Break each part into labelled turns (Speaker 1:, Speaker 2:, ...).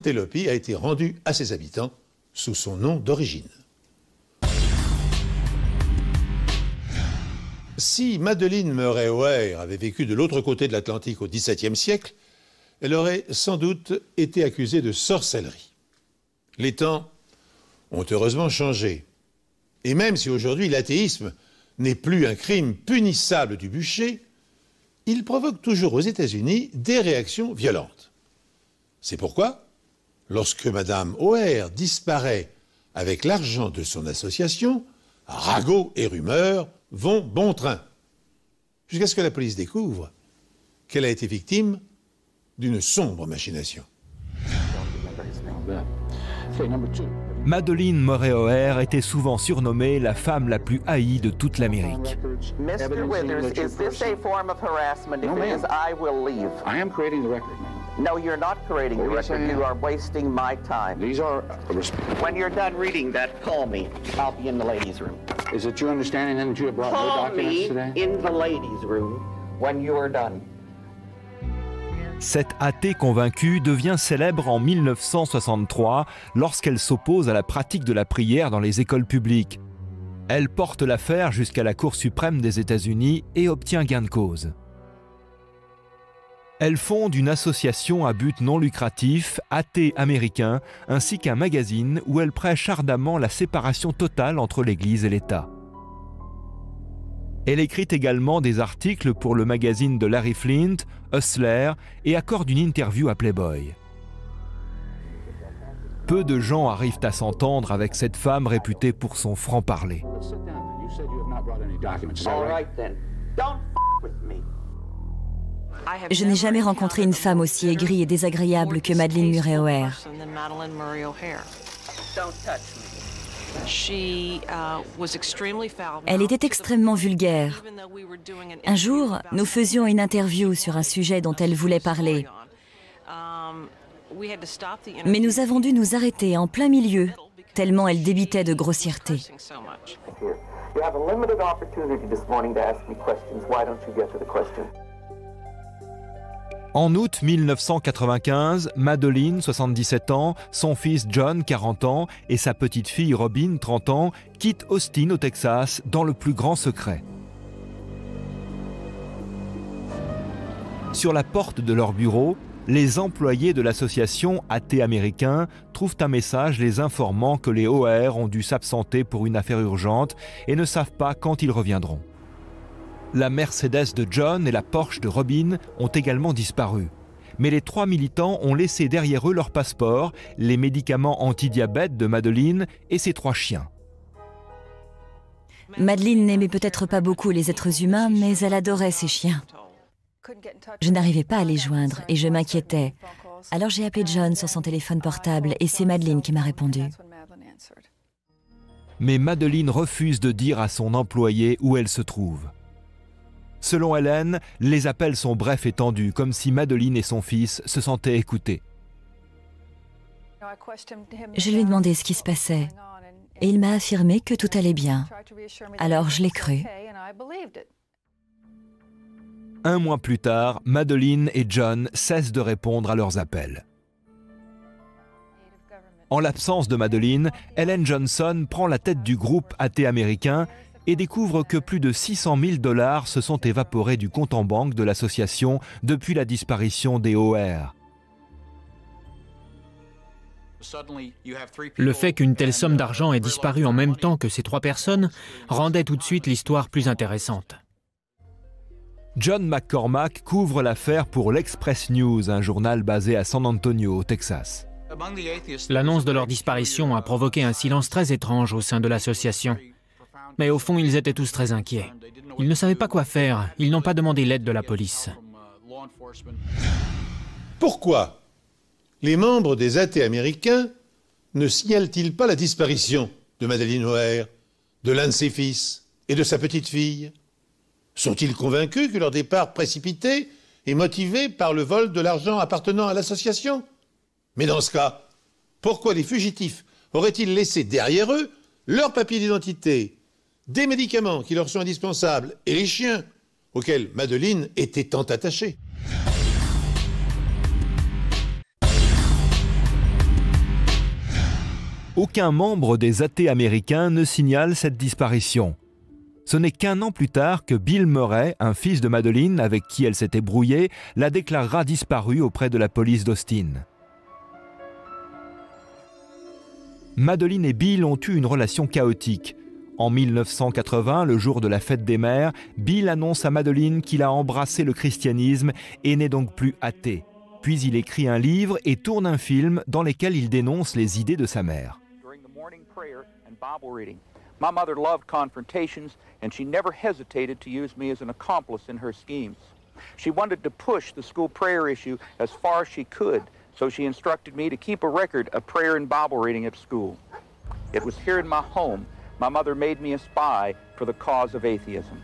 Speaker 1: Telopi a été rendue à ses habitants sous son nom d'origine. Si Madeleine Murray O'Hair avait vécu de l'autre côté de l'Atlantique au XVIIe siècle, elle aurait sans doute été accusée de sorcellerie. Les temps ont heureusement changé. Et même si aujourd'hui l'athéisme n'est plus un crime punissable du bûcher, il provoque toujours aux États-Unis des réactions violentes. C'est pourquoi, lorsque Madame O'Hair disparaît avec l'argent de son association, ragots et rumeurs vont bon train, jusqu'à ce que la police découvre qu'elle a été victime d'une sombre machination.
Speaker 2: Madeleine Murray O'Hair était souvent surnommée la femme la plus haïe de toute l'Amérique.
Speaker 3: Mr. Withers, is this a form of harassment? If it is, I will leave.
Speaker 4: I am creating the record, ma'am.
Speaker 3: No, you're not creating the
Speaker 4: Yes, I
Speaker 3: record.
Speaker 4: am.
Speaker 3: You are wasting my time.
Speaker 4: These are...
Speaker 3: When you're done reading that, call me. I'll be in the ladies' room.
Speaker 4: Is it your understanding then that you have brought no
Speaker 3: Call
Speaker 4: documents
Speaker 3: me
Speaker 4: today?
Speaker 3: in the ladies' room when you are done.
Speaker 2: Cette athée convaincue devient célèbre en 1963 lorsqu'elle s'oppose à la pratique de la prière dans les écoles publiques. Elle porte l'affaire jusqu'à la Cour suprême des États-Unis et obtient gain de cause. Elle fonde une association à but non lucratif, Athées Américains, ainsi qu'un magazine où elle prêche ardemment la séparation totale entre l'Église et l'État. Elle écrit également des articles pour le magazine de Larry Flynt, Hustler, et accorde une interview à Playboy. Peu de gens arrivent à s'entendre avec cette femme réputée pour son franc-parler.
Speaker 3: All right then. Don't with me.
Speaker 5: Je n'ai jamais rencontré une femme aussi aigrie et désagréable que Madeleine Murray O'Hair.
Speaker 3: Don't touch me.
Speaker 5: Elle était extrêmement vulgaire. Un jour, nous faisions une interview sur un sujet dont elle voulait parler. Mais nous avons dû nous arrêter en plein milieu, tellement elle débitait de grossièreté.
Speaker 3: Here. You have a limited opportunity this morning to ask me questions. Why don't you get to the question?
Speaker 2: En août 1995, Madeleine, 77 ans, son fils John, 40 ans, et sa petite-fille Robin, 30 ans, quittent Austin au Texas dans le plus grand secret. Sur la porte de leur bureau, les employés de l'association Athées Américains trouvent un message les informant que les O'Hair ont dû s'absenter pour une affaire urgente et ne savent pas quand ils reviendront. La Mercedes de John et la Porsche de Robin ont également disparu. Mais les 3 militants ont laissé derrière eux leur passeport, les médicaments anti-diabète de Madeleine et ses 3 chiens.
Speaker 5: Madeleine n'aimait peut-être pas beaucoup les êtres humains, mais elle adorait ses chiens. Je n'arrivais pas à les joindre et je m'inquiétais. Alors j'ai appelé John sur son téléphone portable et c'est Madeleine qui m'a répondu.
Speaker 2: Mais Madeleine refuse de dire à son employé où elle se trouve. Selon Helen, les appels sont brefs et tendus, comme si Madeleine et son fils se sentaient écoutés.
Speaker 5: Je lui ai demandé ce qui se passait et il m'a affirmé que tout allait bien. Alors je l'ai cru.
Speaker 2: Un mois plus tard, Madeleine et John cessent de répondre à leurs appels. En l'absence de Madeleine, Ellen Johnson prend la tête du groupe Athées Américains et découvre que plus de 600 000 $ se sont évaporés du compte en banque de l'association depuis la disparition des O'Hair.
Speaker 6: Le fait qu'une telle somme d'argent ait disparu en même temps que ces 3 personnes rendait tout de suite l'histoire plus intéressante.
Speaker 2: John McCormack couvre l'affaire pour l'Express News, un journal basé à San Antonio, au Texas.
Speaker 6: L'annonce de leur disparition a provoqué un silence très étrange au sein de l'association. Mais au fond, ils étaient tous très inquiets. Ils ne savaient pas quoi faire. Ils n'ont pas demandé l'aide de la police.
Speaker 1: Pourquoi les membres des Athées Américains ne signalent-ils pas la disparition de Madeleine O'Hair, de l'un de ses fils et de sa petite-fille? Sont-ils convaincus que leur départ précipité est motivé par le vol de l'argent appartenant à l'association? Mais dans ce cas, pourquoi les fugitifs auraient-ils laissé derrière eux leurs papiers d'identité, des médicaments qui leur sont indispensables et les chiens auxquels Madeleine était tant attachée?
Speaker 2: Aucun membre des athées américains ne signale cette disparition. Ce n'est qu'1 an plus tard que Bill Murray, un fils de Madeleine avec qui elle s'était brouillée, la déclarera disparue auprès de la police d'Austin. Madeleine et Bill ont eu une relation chaotique. En 1980, le jour de la fête des mères, Bill annonce à Madeleine qu'il a embrassé le christianisme et n'est donc plus athée. Puis il écrit un livre et tourne un film dans lequel il dénonce les idées de sa mère.
Speaker 4: My mother loved confrontations, and she never hesitated to use me as an accomplice in her schemes. She wanted to push the school prayer issue as far as she could, so she instructed me to keep a record of prayer and Bible reading at school. It was here in my home my mother made me a spy for the cause of atheism.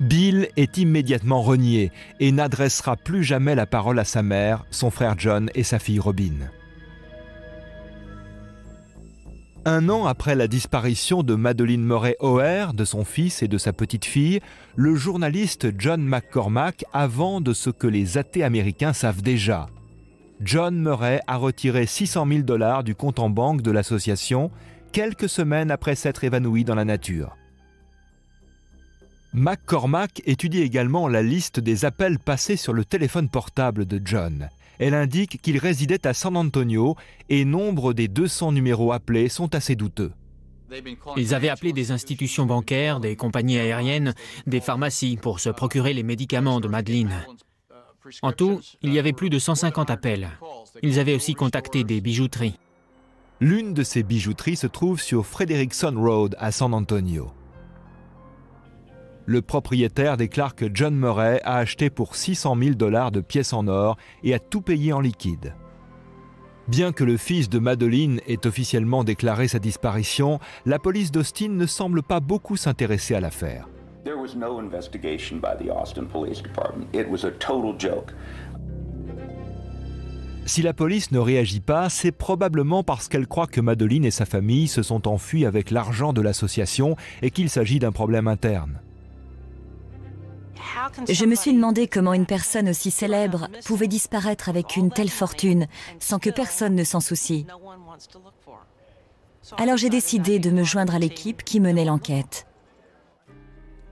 Speaker 2: Bill est immédiatement renié et n'adressera plus jamais la parole à sa mère, son frère John et sa fille Robin. 1 an après la disparition de Madeleine Murray O'Hare, de son fils et de sa petite-fille, le journaliste John McCormack avance de ce que les athées américains savent déjà. John Murray a retiré $600 000 du compte en banque de l'association quelques semaines après s'être évanoui dans la nature. McCormack étudie également la liste des appels passés sur le téléphone portable de John. Elle indique qu'il résidait à San Antonio et nombre des 200 numéros appelés sont assez douteux.
Speaker 6: Ils avaient appelé des institutions bancaires, des compagnies aériennes, des pharmacies pour se procurer les médicaments de Madeleine. En tout, il y avait plus de 150 appels. Ils avaient aussi contacté des bijouteries.
Speaker 2: L'une de ces bijouteries se trouve sur Frederickson Road à San Antonio. Le propriétaire déclare que John Murray a acheté pour $600 000 de pièces en or et a tout payé en liquide. Bien que le fils de Madeleine ait officiellement déclaré sa disparition, la police d'Austin ne semble pas beaucoup s'intéresser à l'affaire.
Speaker 7: There was no investigation by the Austin Police Department. It was a total joke.
Speaker 2: Si la police ne réagit pas, c'est probablement parce qu'elle croit que Madeleine et sa famille se sont enfuis avec l'argent de l'association et qu'il s'agit d'un problème interne.
Speaker 5: Je me suis demandé comment une personne aussi célèbre pouvait disparaître avec une telle fortune sans que personne ne s'en soucie. Alors j'ai décidé de me joindre à l'équipe qui menait l'enquête.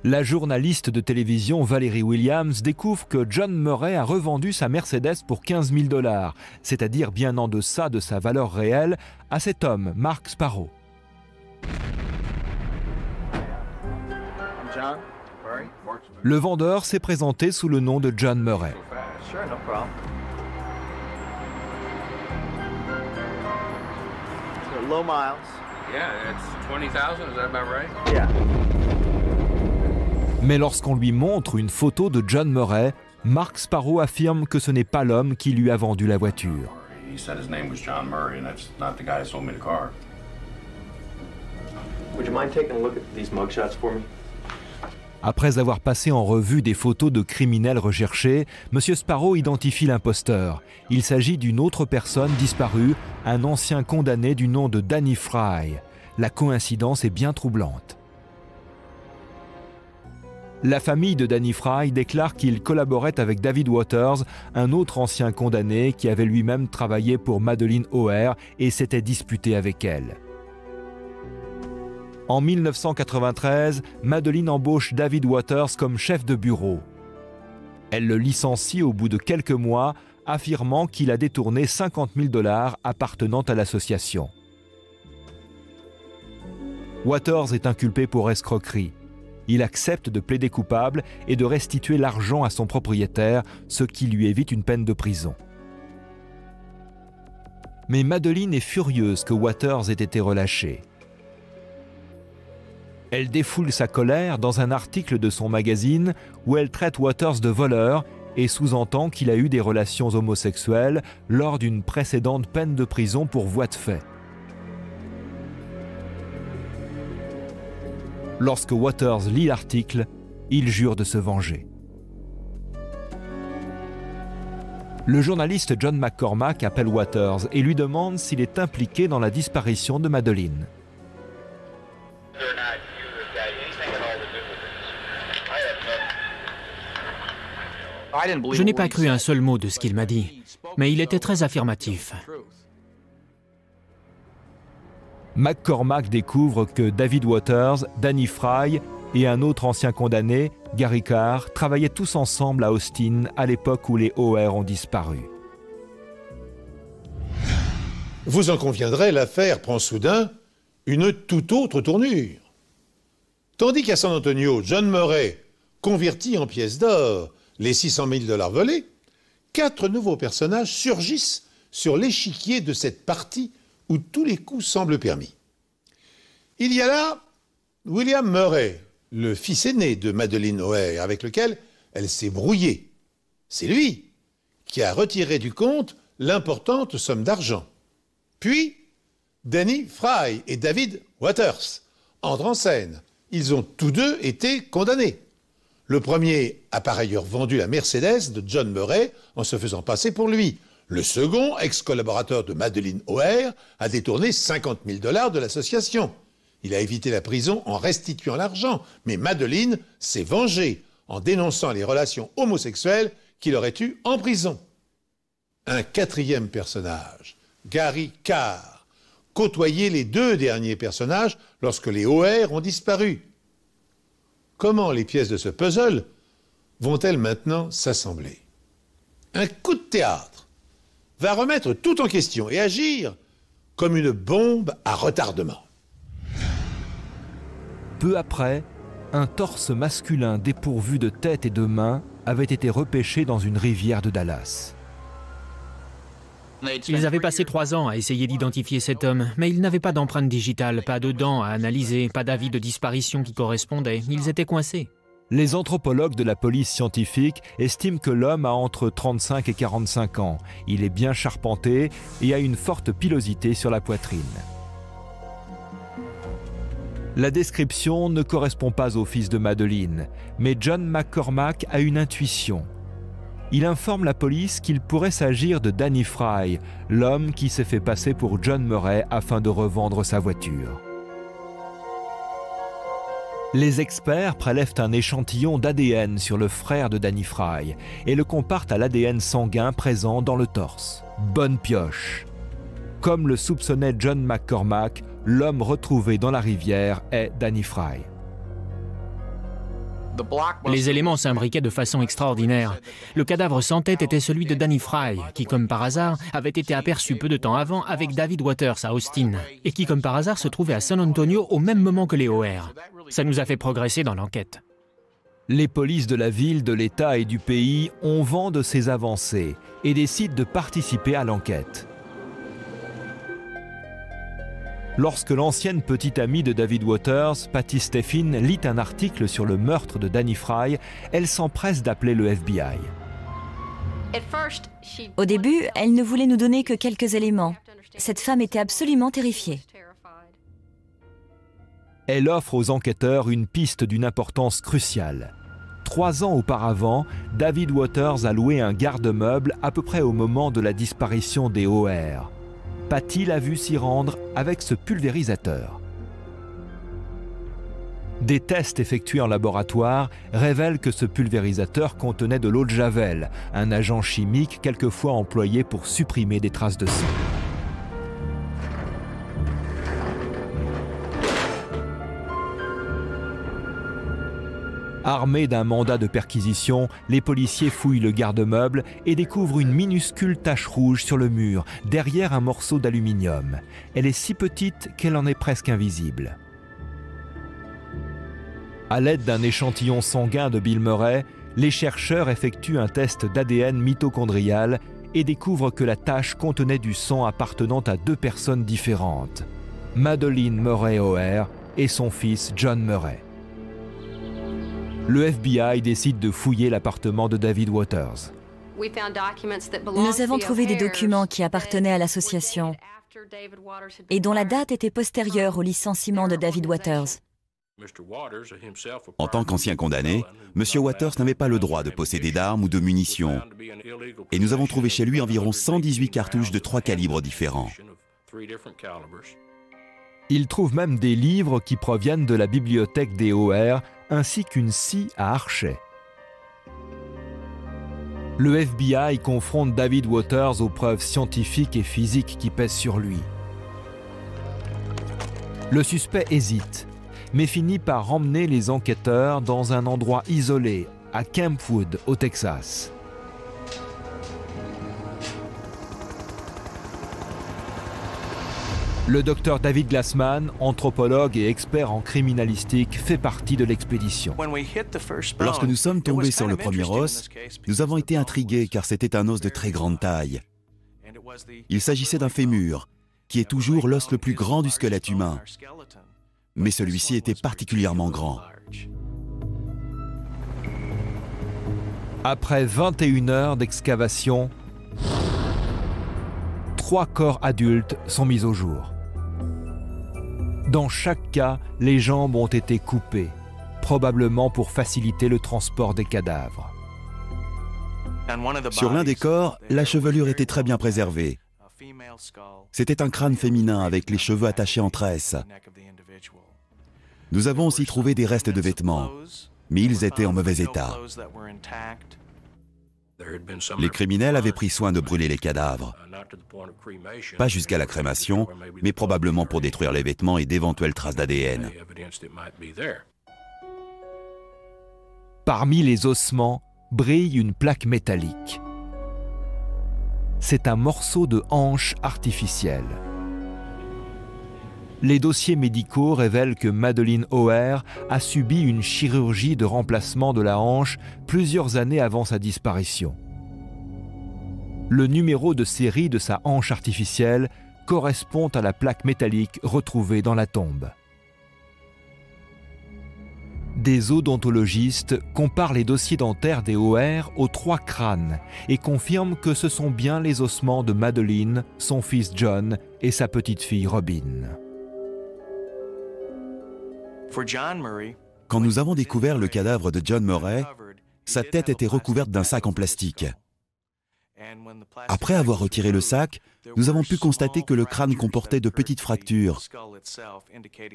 Speaker 2: La journaliste de télévision Valerie Williams découvre que John Murray a revendu sa Mercedes pour $15 000, c'est-à-dire bien en deçà de sa valeur réelle, à cet homme, Mark Sparrow. Le vendeur s'est présenté sous le nom de John Murray. Mais lorsqu'on lui montre une photo de John Murray, Mark Sparrow affirme que ce n'est pas l'homme qui lui a vendu la voiture. Après avoir passé en revue des photos de criminels recherchés, M. Sparrow identifie l'imposteur. Il s'agit d'une autre personne disparue, un ancien condamné du nom de Danny Fry. La coïncidence est bien troublante. La famille de Danny Fry déclare qu'il collaborait avec David Waters, un autre ancien condamné qui avait lui-même travaillé pour Madeleine O'Hare et s'était disputé avec elle. En 1993, Madeleine embauche David Waters comme chef de bureau. Elle le licencie au bout de quelques mois, affirmant qu'il a détourné $50 000 appartenant à l'association. Waters est inculpé pour escroquerie. Il accepte de plaider coupable et de restituer l'argent à son propriétaire, ce qui lui évite une peine de prison. Mais Madeleine est furieuse que Waters ait été relâché. Elle défoule sa colère dans un article de son magazine où elle traite Waters de voleur et sous-entend qu'il a eu des relations homosexuelles lors d'une précédente peine de prison pour voie de fait. Lorsque Waters lit l'article, il jure de se venger. Le journaliste John McCormack appelle Waters et lui demande s'il est impliqué dans la disparition de Madeleine.
Speaker 6: Je n'ai pas cru un seul mot de ce qu'il m'a dit, mais il était très affirmatif.
Speaker 2: McCormack découvre que David Waters, Danny Fry et un autre ancien condamné, Gary Carr, travaillaient tous ensemble à Austin à l'époque où les OR ont disparu.
Speaker 1: Vous en conviendrez, l'affaire prend soudain une toute autre tournure. Tandis qu'à San Antonio, John Murray convertit en pièces d'or les 600 000 $ volés, 4 nouveaux personnages surgissent sur l'échiquier de cette partie où tous les coups semblent permis. Il y a là William Murray, le fils aîné de Madeleine O'Hare, avec lequel elle s'est brouillée. C'est lui qui a retiré du compte l'importante somme d'argent. Puis, Danny Fry et David Waters entrent en scène. Ils ont tous deux été condamnés. Le premier a par ailleurs vendu la Mercedes de John Murray en se faisant passer pour lui. Le second, ex-collaborateur de Madeleine O'Hare, a détourné 50 000 $ de l'association. Il a évité la prison en restituant l'argent, mais Madeleine s'est vengée en dénonçant les relations homosexuelles qu'il aurait eues en prison. Un quatrième personnage, Gary Carr, côtoyait les deux derniers personnages lorsque les OR ont disparu. Comment les pièces de ce puzzle vont-elles maintenant s'assembler? Un coup de théâtre va remettre tout en question et agir comme une bombe à retardement.
Speaker 2: Peu après, un torse masculin dépourvu de tête et de mains avait été repêché dans une rivière de Dallas.
Speaker 6: Ils avaient passé 3 ans à essayer d'identifier cet homme, mais ils n'avaient pas d'empreinte digitale, pas de dents à analyser, pas d'avis de disparition qui correspondait. Ils étaient coincés.
Speaker 2: Les anthropologues de la police scientifique estiment que l'homme a entre 35 et 45 ans. Il est bien charpenté et a une forte pilosité sur la poitrine. La description ne correspond pas au fils de Madeleine, mais John McCormack a une intuition. Il informe la police qu'il pourrait s'agir de Danny Fry, l'homme qui s'est fait passer pour John Murray afin de revendre sa voiture. Les experts prélèvent un échantillon d'ADN sur le frère de Danny Fry et le comparent à l'ADN sanguin présent dans le torse. Bonne pioche. Comme le soupçonnait John McCormack, l'homme retrouvé dans la rivière est Danny Fry.
Speaker 6: Les éléments s'imbriquaient de façon extraordinaire. Le cadavre sans tête était celui de Danny Fry, qui, comme par hasard, avait été aperçu peu de temps avant avec David Waters à Austin, et qui, comme par hasard, se trouvait à San Antonio au même moment que les OR. Ça nous a fait progresser dans l'enquête.
Speaker 2: Les polices de la ville, de l'État et du pays ont vent de ces avancées et décident de participer à l'enquête. Lorsque l'ancienne petite amie de David Waters, Patty Stephen, lit un article sur le meurtre de Danny Fry, elle s'empresse d'appeler le FBI.
Speaker 5: Au début, elle ne voulait nous donner que quelques éléments. Cette femme était absolument terrifiée.
Speaker 2: Elle offre aux enquêteurs une piste d'une importance cruciale. 3 ans auparavant, David Waters a loué un garde-meuble à peu près au moment de la disparition des OR. Patty l'a vu s'y rendre avec ce pulvérisateur. Des tests effectués en laboratoire révèlent que ce pulvérisateur contenait de l'eau de javel, un agent chimique quelquefois employé pour supprimer des traces de sang. Armés d'un mandat de perquisition, les policiers fouillent le garde-meuble et découvrent une minuscule tache rouge sur le mur, derrière un morceau d'aluminium. Elle est si petite qu'elle en est presque invisible. À l'aide d'un échantillon sanguin de Bill Murray, les chercheurs effectuent un test d'ADN mitochondrial et découvrent que la tache contenait du sang appartenant à 2 personnes différentes, Madeleine Murray O'Hare et son fils John Murray. Le FBI décide de fouiller l'appartement de David Waters.
Speaker 5: Nous avons trouvé des documents qui appartenaient à l'association et dont la date était postérieure au licenciement de David Waters.
Speaker 8: En tant qu'ancien condamné, M. Waters n'avait pas le droit de posséder d'armes ou de munitions. Et nous avons trouvé chez lui environ 118 cartouches de 3 calibres différents.
Speaker 2: Il trouve même des livres qui proviennent de la bibliothèque des OR, ainsi qu'une scie à archet. Le FBI confronte David Waters aux preuves scientifiques et physiques qui pèsent sur lui. Le suspect hésite, mais finit par emmener les enquêteurs dans un endroit isolé, à Kempwood, au Texas. Le docteur David Glassman, anthropologue et expert en criminalistique, fait partie de l'expédition.
Speaker 8: Lorsque nous sommes tombés sur le premier os, nous avons été intrigués car c'était un os de très grande taille. Il s'agissait d'un fémur, qui est toujours l'os le plus grand du squelette humain. Mais celui-ci était particulièrement grand.
Speaker 2: Après 21 heures d'excavation, 3 corps adultes sont mis au jour. Dans chaque cas, les jambes ont été coupées, probablement pour faciliter le transport des cadavres.
Speaker 8: Sur l'un des corps, la chevelure était très bien préservée. C'était un crâne féminin avec les cheveux attachés en tresse. Nous avons aussi trouvé des restes de vêtements, mais ils étaient en mauvais état. Les criminels avaient pris soin de brûler les cadavres. Pas jusqu'à la crémation, mais probablement pour détruire les vêtements et d'éventuelles traces d'ADN.
Speaker 2: Parmi les ossements, brille une plaque métallique. C'est un morceau de hanche artificielle. Les dossiers médicaux révèlent que Madeleine O'Hare a subi une chirurgie de remplacement de la hanche plusieurs années avant sa disparition. Le numéro de série de sa hanche artificielle correspond à la plaque métallique retrouvée dans la tombe. Des odontologistes comparent les dossiers dentaires des O'Hare aux 3 crânes et confirment que ce sont bien les ossements de Madeleine, son fils John et sa petite-fille Robin.
Speaker 8: Quand nous avons découvert le cadavre de John Murray, sa tête était recouverte d'un sac en plastique. Après avoir retiré le sac, nous avons pu constater que le crâne comportait de petites fractures,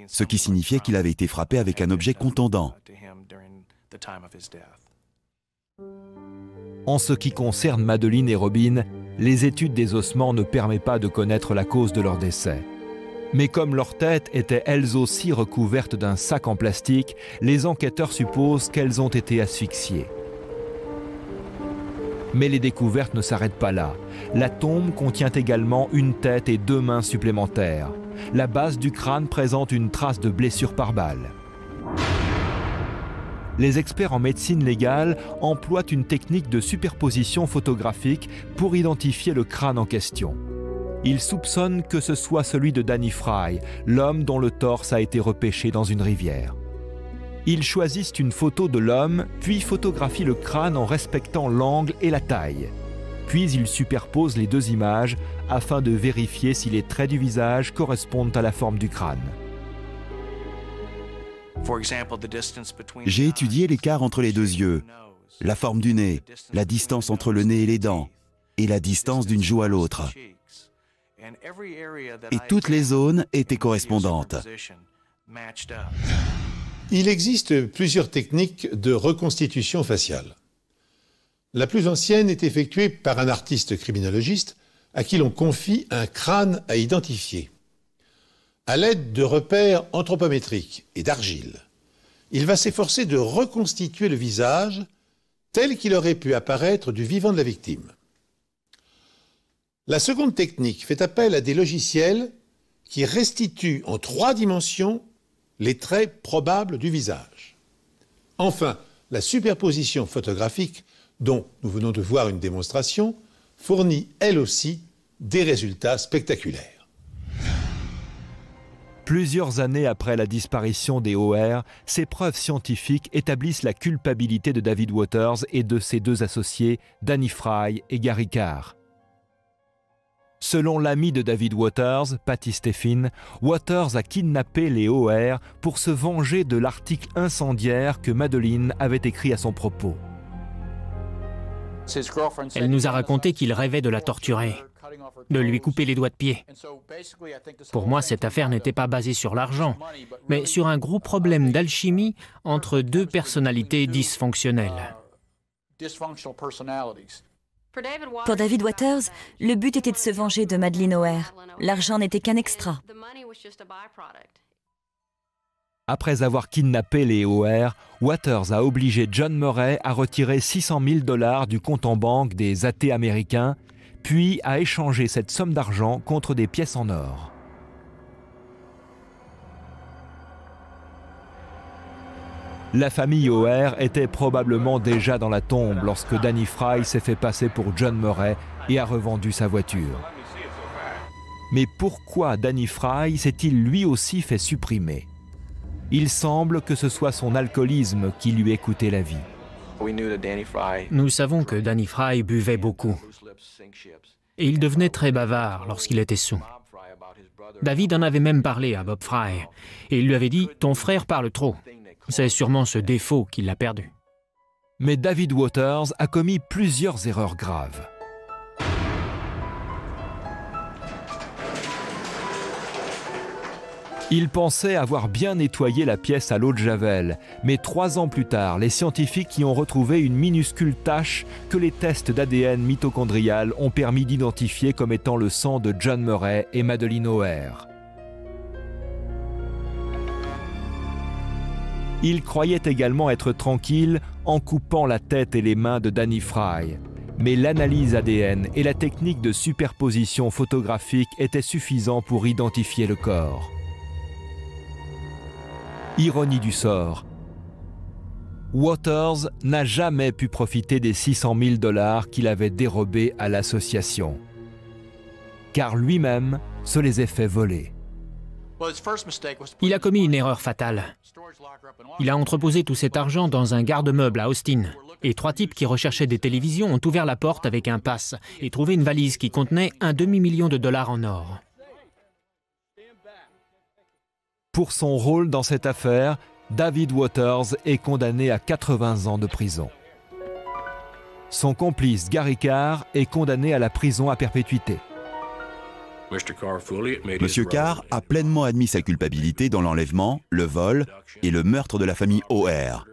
Speaker 8: ce qui signifiait qu'il avait été frappé avec un objet contondant.
Speaker 2: En ce qui concerne Madeleine et Robin, les études des ossements ne permettent pas de connaître la cause de leur décès. Mais comme leurs têtes étaient elles aussi recouvertes d'un sac en plastique, les enquêteurs supposent qu'elles ont été asphyxiées. Mais les découvertes ne s'arrêtent pas là. La tombe contient également une tête et 2 mains supplémentaires. La base du crâne présente une trace de blessure par balle. Les experts en médecine légale emploient une technique de superposition photographique pour identifier le crâne en question. Ils soupçonnent que ce soit celui de Danny Fry, l'homme dont le torse a été repêché dans une rivière. Ils choisissent une photo de l'homme, puis photographient le crâne en respectant l'angle et la taille. Puis ils superposent les 2 images afin de vérifier si les traits du visage correspondent à la forme du crâne.
Speaker 8: J'ai étudié l'écart entre les 2 yeux, la forme du nez, la distance entre le nez et les dents, et la distance d'une joue à l'autre. Et toutes les zones étaient correspondantes.
Speaker 1: Il existe plusieurs techniques de reconstitution faciale. La plus ancienne est effectuée par un artiste criminologiste à qui l'on confie un crâne à identifier. À l'aide de repères anthropométriques et d'argile, il va s'efforcer de reconstituer le visage tel qu'il aurait pu apparaître du vivant de la victime. La seconde technique fait appel à des logiciels qui restituent en 3 dimensions les traits probables du visage. Enfin, la superposition photographique, dont nous venons de voir une démonstration, fournit elle aussi des résultats spectaculaires.
Speaker 2: Plusieurs années après la disparition des O'Hare, ces preuves scientifiques établissent la culpabilité de David Waters et de ses 2 associés, Danny Fry et Gary Carr. Selon l'ami de David Waters, Patty Stephen, Waters a kidnappé les O'Hare pour se venger de l'article incendiaire que Madeleine avait écrit à son propos.
Speaker 6: Elle nous a raconté qu'il rêvait de la torturer, de lui couper les doigts de pied. Pour moi, cette affaire n'était pas basée sur l'argent, mais sur un gros problème d'alchimie entre 2 personnalités dysfonctionnelles.
Speaker 5: Pour David Waters, le but était de se venger de Madeleine O'Hare. L'argent n'était qu'un extra.
Speaker 2: Après avoir kidnappé les O'Hare, Waters a obligé John Murray à retirer 600 000 $ du compte en banque des athées américains, puis a échangé cette somme d'argent contre des pièces en or. La famille O'Hare était probablement déjà dans la tombe lorsque Danny Fry s'est fait passer pour John Murray et a revendu sa voiture. Mais pourquoi Danny Fry s'est-il lui aussi fait supprimer? Il semble que ce soit son alcoolisme qui lui ait coûté la vie.
Speaker 6: Nous savons que Danny Fry buvait beaucoup. Et il devenait très bavard lorsqu'il était saoul. David en avait même parlé à Bob Fry. Et il lui avait dit « Ton frère parle trop ». C'est sûrement ce défaut qui l'a perdu.
Speaker 2: Mais David Waters a commis plusieurs erreurs graves. Il pensait avoir bien nettoyé la pièce à l'eau de Javel, mais 3 ans plus tard, les scientifiques y ont retrouvé une minuscule tache que les tests d'ADN mitochondrial ont permis d'identifier comme étant le sang de John Murray et Madeleine O'Hare. Il croyait également être tranquille en coupant la tête et les mains de Danny Fry. Mais l'analyse ADN et la technique de superposition photographique étaient suffisants pour identifier le corps. Ironie du sort, Waters n'a jamais pu profiter des 600 000 $ qu'il avait dérobés à l'association, car lui-même se les a fait voler.
Speaker 6: Il a commis une erreur fatale. Il a entreposé tout cet argent dans un garde-meuble à Austin. Et 3 types qui recherchaient des télévisions ont ouvert la porte avec un pass et trouvé une valise qui contenait un demi-million de dollars en or.
Speaker 2: Pour son rôle dans cette affaire, David Waters est condamné à 80 ans de prison. Son complice Gary Carr est condamné à la prison à perpétuité.
Speaker 8: Monsieur Carr a pleinement admis sa culpabilité dans l'enlèvement, le vol et le meurtre de la famille O'Hare.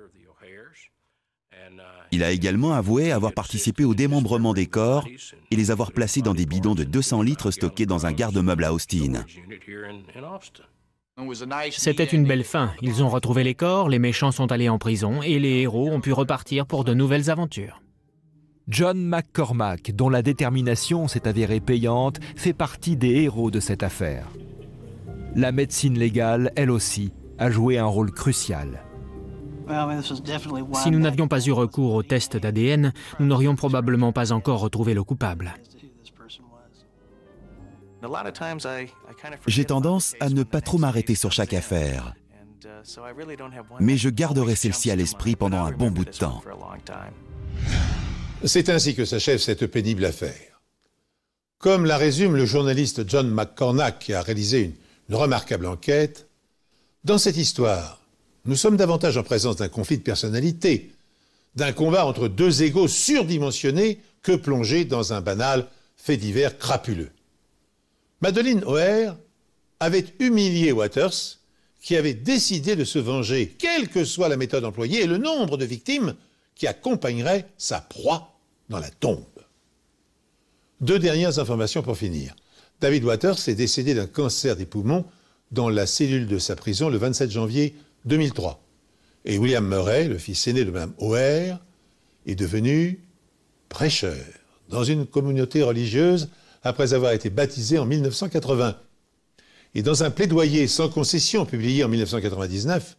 Speaker 8: Il a également avoué avoir participé au démembrement des corps et les avoir placés dans des bidons de 200 litres stockés dans un garde-meuble à Austin.
Speaker 6: C'était une belle fin. Ils ont retrouvé les corps, les méchants sont allés en prison et les héros ont pu repartir pour de nouvelles aventures.
Speaker 2: John McCormack, dont la détermination s'est avérée payante, fait partie des héros de cette affaire. La médecine légale, elle aussi, a joué un rôle crucial.
Speaker 6: Si nous n'avions pas eu recours au test d'ADN, nous n'aurions probablement pas encore retrouvé le coupable.
Speaker 8: J'ai tendance à ne pas trop m'arrêter sur chaque affaire, mais je garderai celle-ci à l'esprit pendant un bon bout de temps.
Speaker 1: C'est ainsi que s'achève cette pénible affaire. Comme la résume le journaliste John McCormack, qui a réalisé une remarquable enquête, dans cette histoire, nous sommes davantage en présence d'un conflit de personnalité, d'un combat entre 2 égos surdimensionnés que plongés dans un banal fait divers crapuleux. Madeleine O'Hare avait humilié Waters, qui avait décidé de se venger, quelle que soit la méthode employée et le nombre de victimes qui accompagnerait sa proie dans la tombe. 2 dernières informations pour finir. David Waters est décédé d'un cancer des poumons dans la cellule de sa prison le 27 janvier 2003. Et William Murray, le fils aîné de Mme O'Hare, est devenu prêcheur dans une communauté religieuse après avoir été baptisé en 1980. Et dans un plaidoyer sans concession publié en 1999,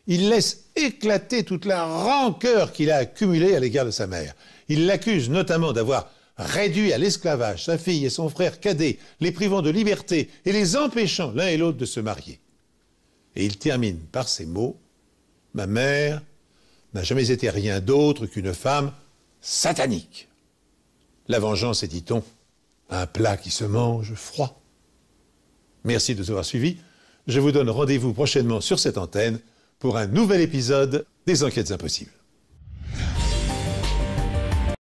Speaker 1: il laisse éclater toute la rancœur qu'il a accumulée à l'égard de sa mère. Il l'accuse notamment d'avoir réduit à l'esclavage sa fille et son frère cadet, les privant de liberté et les empêchant l'un et l'autre de se marier. Et il termine par ces mots: « Ma mère n'a jamais été rien d'autre qu'une femme satanique. » La vengeance est, dit-on, un plat qui se mange froid. Merci de nous avoir suivis. Je vous donne rendez-vous prochainement sur cette antenne pour un nouvel épisode des Enquêtes Impossibles.